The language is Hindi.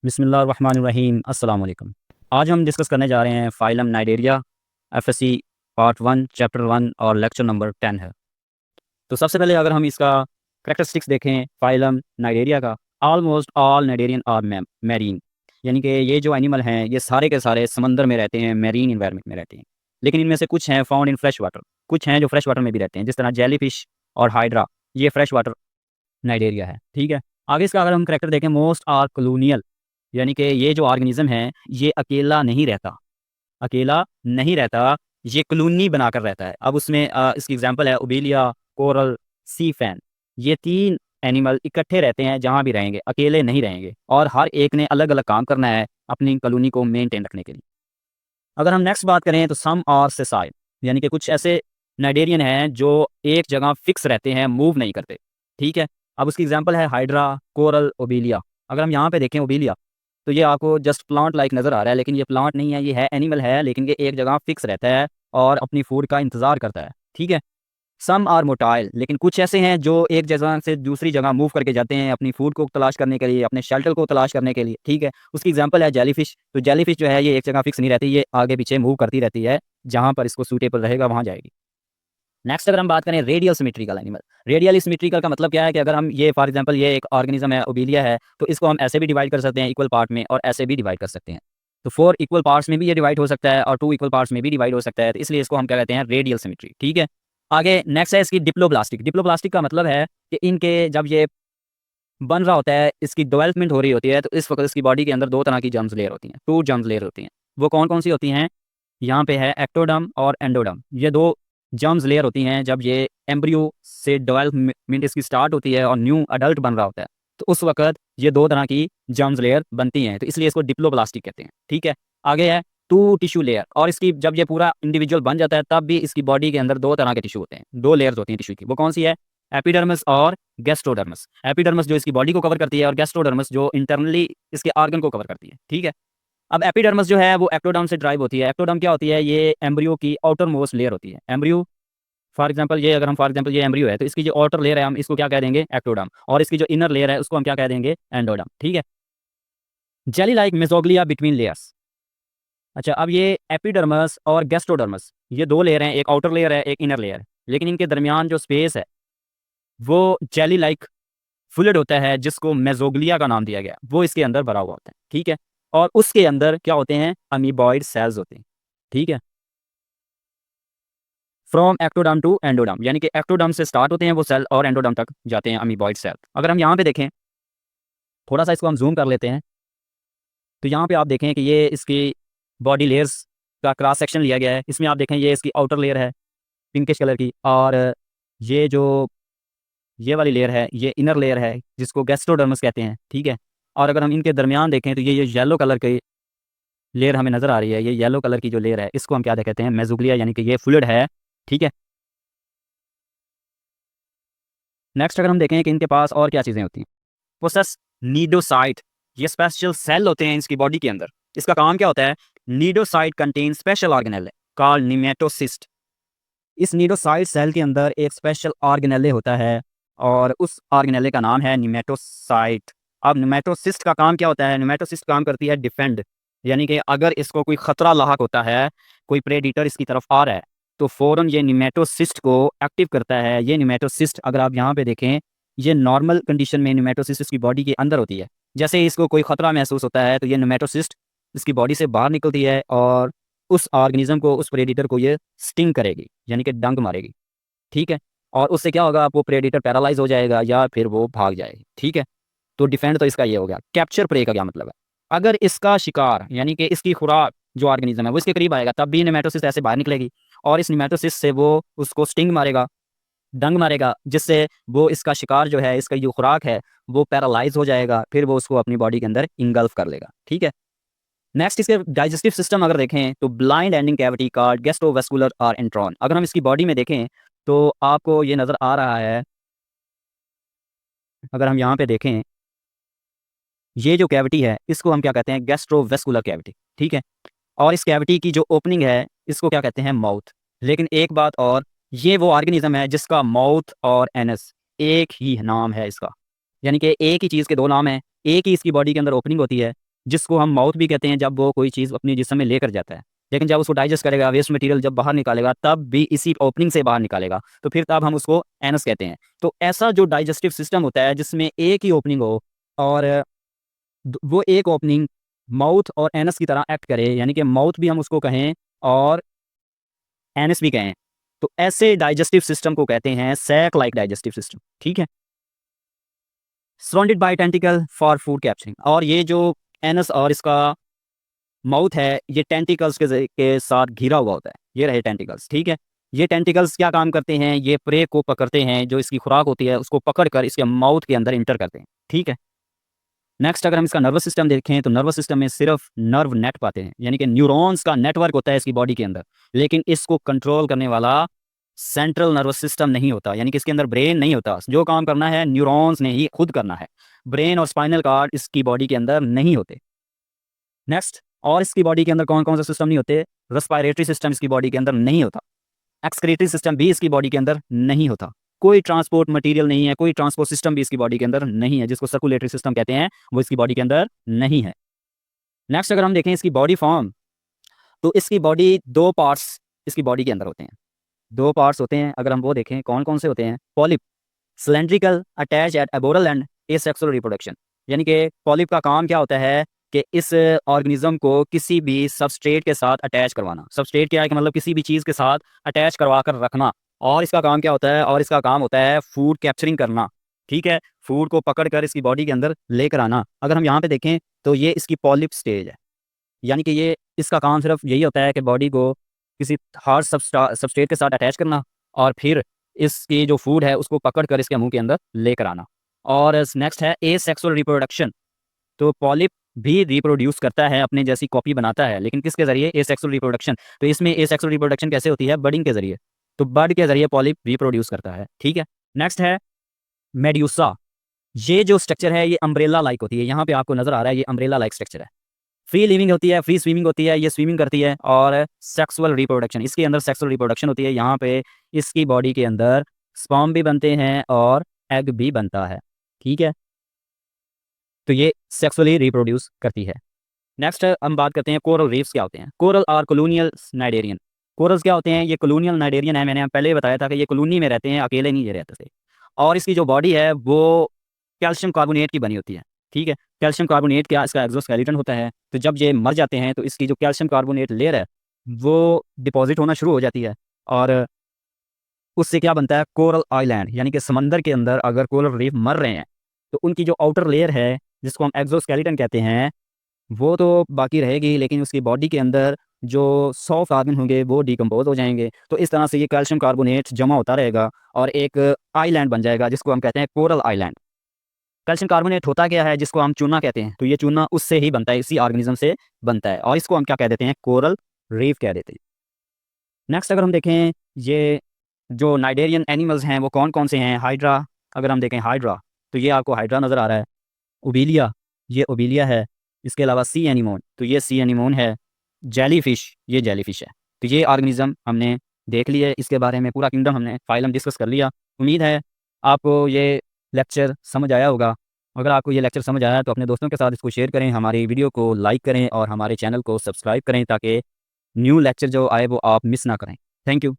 बिस्मिल्लाहिर्रहमानिर्रहीम अस्सलाम वालेकुम। आज हम डिस्कस करने जा रहे हैं phylum Cnidaria FSc part 1 chapter 1 और लेक्चर नंबर 10 है। तो सबसे पहले अगर हम इसका कैरेक्टरिस्टिक्स देखें फाइलम नाइडेरिया का, almost all cnidarian are marine, यानी कि ये जो एनिमल हैं ये सारे के सारे समंदर में रहते हैं, मैरीन इन्वायरमेंट में रहते हैं। लेकिन इनमें से कुछ हैं फाउंड इन फ्रेश वाटर, कुछ हैं जो फ्रेश वाटर में भी रहते हैं, जिस तरह जेलीफिश और हाइड्रा, ये फ्रेश वाटर नाइडेरिया है। ठीक है, आगे इसका अगर हम करेक्टर देखें, मोस्ट आर कॉलोनियल, यानी कि ये जो ऑर्गेनिज्म है ये अकेला नहीं रहता, अकेला नहीं रहता, ये कॉलोनी बनाकर रहता है। अब उसमें इसकी एग्जांपल है ओबेलिया, कोरल, सी फैन। ये तीन एनिमल इकट्ठे रहते हैं, जहाँ भी रहेंगे अकेले नहीं रहेंगे, और हर एक ने अलग अलग काम करना है अपनी कॉलोनी को मेनटेन रखने के लिए। अगर हम नेक्स्ट बात करें तो सम और सेसाइल, यानी कि कुछ ऐसे नाइडेरियन हैं जो एक जगह फिक्स रहते हैं, मूव नहीं करते। ठीक है, अब उसकी एग्जांपल है हाइड्रा, कोरल, ओबेलिया। अगर हम यहाँ पे देखें ओबेलिया, तो ये आपको जस्ट प्लांट लाइक नज़र आ रहा है, लेकिन ये प्लांट नहीं है, ये है एनिमल है, लेकिन ये एक जगह फिक्स रहता है और अपनी फूड का इंतज़ार करता है। ठीक है, सम आर मोटाइल, लेकिन कुछ ऐसे हैं जो एक जगह से दूसरी जगह मूव करके जाते हैं अपनी फूड को तलाश करने के लिए, अपने शेल्टर को तलाश करने के लिए। ठीक है, उसकी एग्जांपल है जेलीफिश। तो जेलीफिश जो है ये एक जगह फिक्स नहीं रहती, ये आगे पीछे मूव करती रहती है, जहाँ पर इसको सूटेबल रहेगा वहाँ जाएगी। नेक्स्ट अगर हम बात करें radial symmetrical animal, radial symmetrical का मतलब क्या है कि अगर हम ये फॉर एग्जांपल ये एक ऑर्गेनिज्म है ओबेलिया है, तो इसको हम ऐसे भी डिवाइड कर सकते हैं इक्वल पार्ट में, और ऐसे भी डिवाइड कर सकते हैं। तो 4 इक्वल पार्ट्स में भी ये डिवाइड हो सकता है और 2 इक्वल पार्ट्स में भी डिवाइड हो सकता है, तो इसलिए इसको हम क्या कहते हैं, रेडियल सिमेट्री। ठीक है, आगे नेक्स्ट है इसकी डिप्लोब्लास्टिक। डिप्लोब्लास्टिक का मतलब है कि इनके जब ये बन रहा होता है, इसकी डेवलपमेंट हो रही होती है, तो इस वक्त इसकी बॉडी के अंदर दो तरह की जर्म्स लेयर होती हैं, 2 जर्म्स लेयर होती हैं। वो कौन कौन सी होती हैं, यहाँ पे है एक्टोडर्म और एंडोडर्म। ये दो जर्म्स लेयर होती हैं जब ये एम्ब्रियो से डेवलपमेंट इसकी स्टार्ट होती है और न्यू अडल्ट बन रहा होता है, तो उस वक्त ये दो तरह की जर्म्स लेयर बनती हैं, तो इसलिए इसको डिप्लोब्लास्टिक कहते हैं। ठीक है, आगे है 2 टिश्यू लेयर, और इसकी जब ये पूरा इंडिविजुअल बन जाता है तब भी इसकी बॉडी के अंदर दो तरह के टिश्यू होते हैं, 2 लेयर्स होती हैं टिश्यू की। वो कौन सी है, एपिडर्मिस और गैस्ट्रोडर्मिस। एपिडर्मिस जो इसकी बॉडी को कवर करती है और गैस्ट्रोडर्मिस जो इंटरनली इसके ऑर्गन को कवर करती है। ठीक है, अब एपिडर्मिस जो है वो एक्टोडर्म से ड्राइव होती है। एक्टोडर्म क्या होती है, ये एम्ब्रियो की आउटर मोस्ट लेयर होती है। एम्ब्रियो फॉर एग्जांपल ये अगर हम फॉर एग्जांपल ये एम्ब्रियो है, तो इसकी जो आउटर लेयर है हम इसको क्या कह देंगे, एक्टोडर्म, और इसकी जो इनर लेयर है उसको हम क्या कह देंगे, एंडोडर्म। ठीक है, jelly like mesoglea between layers. अच्छा, अब ये एपिडर्मस और गैस्ट्रोडर्मस, ये दो लेयर हैं, एक आउटर लेयर है एक इनर लेयर है, लेकिन इनके दरमियान जो स्पेस है वो जेली लाइक फ्लूइड होता है, जिसको मेसोग्लिया का नाम दिया गया, वो इसके अंदर भरा हुआ होता है। ठीक है, और उसके अंदर क्या होते हैं, अमीबॉइड सेल्स होते हैं। ठीक है, फ्रॉम एक्टोडर्म टू एंडोडर्म, यानी कि एक्टोडर्म से स्टार्ट होते हैं वो सेल और एंडोडर्म तक जाते हैं अमीबॉइड सेल। अगर हम यहाँ पे देखें, थोड़ा सा इसको हम जूम कर लेते हैं, तो यहाँ पे आप देखें कि ये इसकी बॉडी लेयर्स का क्रॉस सेक्शन लिया गया है। इसमें आप देखें ये इसकी आउटर लेयर है पिंकिश कलर की, और ये जो ये वाली लेयर है ये इनर लेयर है जिसको गैस्ट्रोडर्मस कहते हैं। ठीक है, और अगर हम इनके दरमियान देखें तो ये येलो कलर की लेयर हमें नज़र आ रही है, ये येलो कलर की जो लेयर है इसको हम क्या कहते हैं, मेसोग्लिया, यानी कि ये फ्लूइड है। ठीक है, नेक्स्ट अगर हम देखें कि इनके पास और क्या चीज़ें होती हैं, प्रोसेस नीडोसाइट, ये स्पेशल सेल होते हैं इसकी बॉडी के अंदर। इसका काम क्या होता है, cnidocyte contain special organelle called nematocyst. इस नीडोसाइट सेल के अंदर एक स्पेशल ऑर्गेनेले होता है, और उस ऑर्गेनेले का नाम है निमेटोसाइट। अब निमेटोसिस्ट का काम क्या होता है, निमेटोसिस्ट काम करती है डिफेंड, यानी कि अगर इसको कोई खतरा लाहक होता है, कोई प्रेडिटर इसकी तरफ आ रहा है, तो फ़ौरन ये निमेटोसिस्ट को एक्टिव करता है। ये निमेटोसिस्ट अगर आप यहाँ पे देखें, ये नॉर्मल कंडीशन में निमेटोसिस्ट इसकी बॉडी के अंदर होती है। जैसे ही इसको कोई खतरा महसूस होता है तो ये निमेटोसिस्ट इसकी बॉडी से बाहर निकलती है और उस ऑर्गेनिज्म को, उस प्रेडिटर को ये स्टिंग करेगी, यानी कि डंक मारेगी। ठीक है, और उससे क्या होगा, वो प्रेडिटर पैरालाइज हो जाएगा या फिर वो भाग जाएगी। ठीक है, तो डिफेंड तो इसका ये हो गया। कैप्चर प्रे का क्या मतलब है, अगर इसका शिकार यानी कि इसकी खुराक जो ऑर्गेनिज्म है वो इसके करीब आएगा, तब भी नेमेटोसिस ऐसे बाहर निकलेगी, और इस नेमेटोसिस से वो उसको स्टिंग मारेगा, डंग मारेगा, जिससे वो इसका शिकार जो है, इसका जो खुराक है वो पैरालाइज हो जाएगा, फिर वो उसको अपनी बॉडी के अंदर इंगल्फ कर लेगा। ठीक है, नेक्स्ट इसके डाइजेस्टिव सिस्टम अगर देखें तो blind ending cavity card gastrovascular और एंट्रॉन। अगर हम इसकी बॉडी में देखें तो आपको ये नज़र आ रहा है, अगर हम यहाँ पे देखें, ये जो कैविटी है इसको हम क्या कहते हैं, गैस्ट्रोवेस्कुलर कैविटी। ठीक है, और इस कैविटी की जो ओपनिंग है इसको क्या कहते हैं, माउथ। लेकिन एक बात और, ये वो ऑर्गेनिज्म है जिसका माउथ और एनस एक ही नाम है इसका, यानी कि एक ही चीज़ के दो नाम हैं। एक ही इसकी बॉडी के अंदर ओपनिंग होती है, जिसको हम माउथ भी कहते हैं जब वो कोई चीज़ अपने जिस्म में लेकर जाता है। लेकिन जब उसको डाइजेस्ट करेगा, वेस्ट मटेरियल जब बाहर निकालेगा, तब भी इसी ओपनिंग से बाहर निकालेगा, तो फिर तब हम उसको एनस कहते हैं। तो ऐसा जो डाइजेस्टिव सिस्टम होता है जिसमें एक ही ओपनिंग हो और वो एक ओपनिंग माउथ और एनस की तरह एक्ट करे, यानी कि माउथ भी हम उसको कहें और एनस भी कहें, तो ऐसे डाइजेस्टिव सिस्टम को कहते हैं सैक लाइक डाइजेस्टिव सिस्टम। ठीक है, surrounded by tentacle for food capturing. और ये जो एनस और इसका माउथ है, ये टेंटिकल्स के साथ घिरा हुआ होता है। ये रहे टेंटिकल्स। ठीक है, ये टेंटिकल्स क्या काम करते हैं, ये प्रे को पकड़ते हैं, जो इसकी खुराक होती है उसको पकड़कर इसके माउथ के अंदर इंटर करते हैं। ठीक है, नेक्स्ट अगर हम इसका नर्वस सिस्टम देखें तो नर्वस सिस्टम में सिर्फ नर्व नेट पाते हैं, यानी कि न्यूरॉन्स का नेटवर्क होता है इसकी बॉडी के अंदर, लेकिन इसको कंट्रोल करने वाला सेंट्रल नर्वस सिस्टम नहीं होता, यानी कि इसके अंदर ब्रेन नहीं होता। जो काम करना है न्यूरॉन्स ने ही खुद करना है। ब्रेन और स्पाइनल कार्ड इसकी बॉडी के अंदर नहीं होते। नेक्स्ट, और इसकी बॉडी के अंदर कौन कौन से सिस्टम नहीं होते, रेस्पिरेटरी सिस्टम इसकी बॉडी के अंदर नहीं होता, एक्सक्रीटरी सिस्टम भी इसकी बॉडी के अंदर नहीं होता, कोई ट्रांसपोर्ट मटेरियल नहीं है, कोई ट्रांसपोर्ट सिस्टम भी इसकी बॉडी के अंदर नहीं है, जिसको सर्कुलेटरी सिस्टम कहते हैं, वो इसकी बॉडी के अंदर नहीं है। नेक्स्ट अगर हम देखें इसकी बॉडी फॉर्म, तो इसकी बॉडी दो पार्ट्स इसकी बॉडी के अंदर होते हैं। दो पार्ट्स होते हैं, अगर हम वो देखें कौन कौन से होते हैं। Polyp, cylindrical, attach eight aboral end asexual reproduction, यानी कि पॉलिप का काम क्या होता है कि इस ऑर्गेनिज्म को किसी भी सबस्ट्रेट के साथ अटैच करवाना। सबस्ट्रेट क्या है कि मतलब किसी भी चीज़ के साथ अटैच करवा कर रखना। और इसका काम क्या होता है, और इसका काम होता है फूड कैप्चरिंग करना। ठीक है, फूड को पकड़ कर इसकी बॉडी के अंदर लेकर आना। अगर हम यहाँ पे देखें तो ये इसकी पॉलिप स्टेज है, यानी कि ये इसका काम सिर्फ यही होता है कि बॉडी को किसी हार्ड सबस्ट्रेट के साथ अटैच करना और फिर इसकी जो फूड है उसको पकड़ कर इसके मुंह के अंदर लेकर आना। और नेक्स्ट है एसेक्सुअल रिप्रोडक्शन। तो पॉलिप भी रिप्रोड्यूस करता है, अपने जैसी कॉपी बनाता है, लेकिन किसके जरिए, एसेक्सुअल रिप्रोडक्शन। तो इसमें एसेक्सुअल रिप्रोडक्शन कैसे होती है, बडिंग के जरिए। तो बड के जरिए पॉलिप रिप्रोड्यूस करता है। ठीक है, नेक्स्ट है मेड्यूसा। ये जो स्ट्रक्चर है ये अम्ब्रेला लाइक होती है, यहाँ पे आपको नजर आ रहा है ये अम्ब्रेला लाइक स्ट्रक्चर है। फ्री लिविंग होती है, फ्री स्विमिंग होती है, ये स्विमिंग करती है। और सेक्सुअल रिप्रोडक्शन, इसके अंदर सेक्सुअल रिप्रोडक्शन होती है। यहाँ पे इसकी बॉडी के अंदर स्पर्म भी बनते हैं और एग भी बनता है। ठीक है, तो ये सेक्सुअली रिप्रोड्यूस करती है। नेक्स्ट हम बात करते हैं कोरल रीफ्स क्या होते हैं। कोरल और कॉलोनियल नाइडेरियन। कोरल्स क्या होते हैं, ये कॉलोनियल नाइडेरियन है। मैंने पहले ही बताया था कि ये कॉलोनी में रहते हैं, अकेले नहीं ये रहते थे। और इसकी जो बॉडी है वो कैल्शियम कार्बोनेट की बनी होती है। ठीक है, कैल्शियम कार्बोनेट क्या इसका एक्सोस्केलेटन होता है। तो जब ये मर जाते हैं तो इसकी जो कैल्शियम कार्बोनेट लेयर है वो डिपॉजिट होना शुरू हो जाती है, और उससे क्या बनता है, कोरल आइलैंड। यानी कि समंदर के अंदर अगर कोरल रीफ मर रहे हैं तो उनकी जो आउटर लेयर है जिसको हम एक्सोस्केलेटन कहते हैं वो तो बाकी रहेगी, लेकिन उसकी बॉडी के अंदर जो सॉफ्ट ऑर्गन होंगे वो डिकम्पोज हो जाएंगे। तो इस तरह से ये कैल्शियम कार्बोनेट जमा होता रहेगा और एक आइलैंड बन जाएगा जिसको हम कहते हैं कोरल आइलैंड। कैल्शियम कार्बोनेट होता क्या है, जिसको हम चूना कहते हैं, तो ये चूना उससे ही बनता है, इसी ऑर्गेनिज्म से बनता है, और इसको हम क्या कह देते हैं, कोरल रीफ कह देते हैं। नेक्स्ट अगर हम देखें ये जो नाइडेरियन एनिमल्स हैं वो कौन कौन से हैं। हाइड्रा, अगर हम देखें हाइड्रा, तो ये आपको हाइड्रा नज़र आ रहा है। ओबीलिया, ये ओबीलिया है। इसके अलावा सी एनिमोन, तो ये सी एनिमोन है। जेलीफिश, ये जेलीफिश है। तो ये ऑर्गेनिज्म हमने देख लिए, इसके बारे में पूरा किंगडम हमने फाइलम डिस्कस कर लिया। उम्मीद है आपको ये लेक्चर समझ आया होगा। अगर आपको ये लेक्चर समझ आया तो अपने दोस्तों के साथ इसको शेयर करें, हमारी वीडियो को लाइक करें और हमारे चैनल को सब्सक्राइब करें ताकि न्यू लेक्चर जो आए वो आप मिस ना करें। Thank you.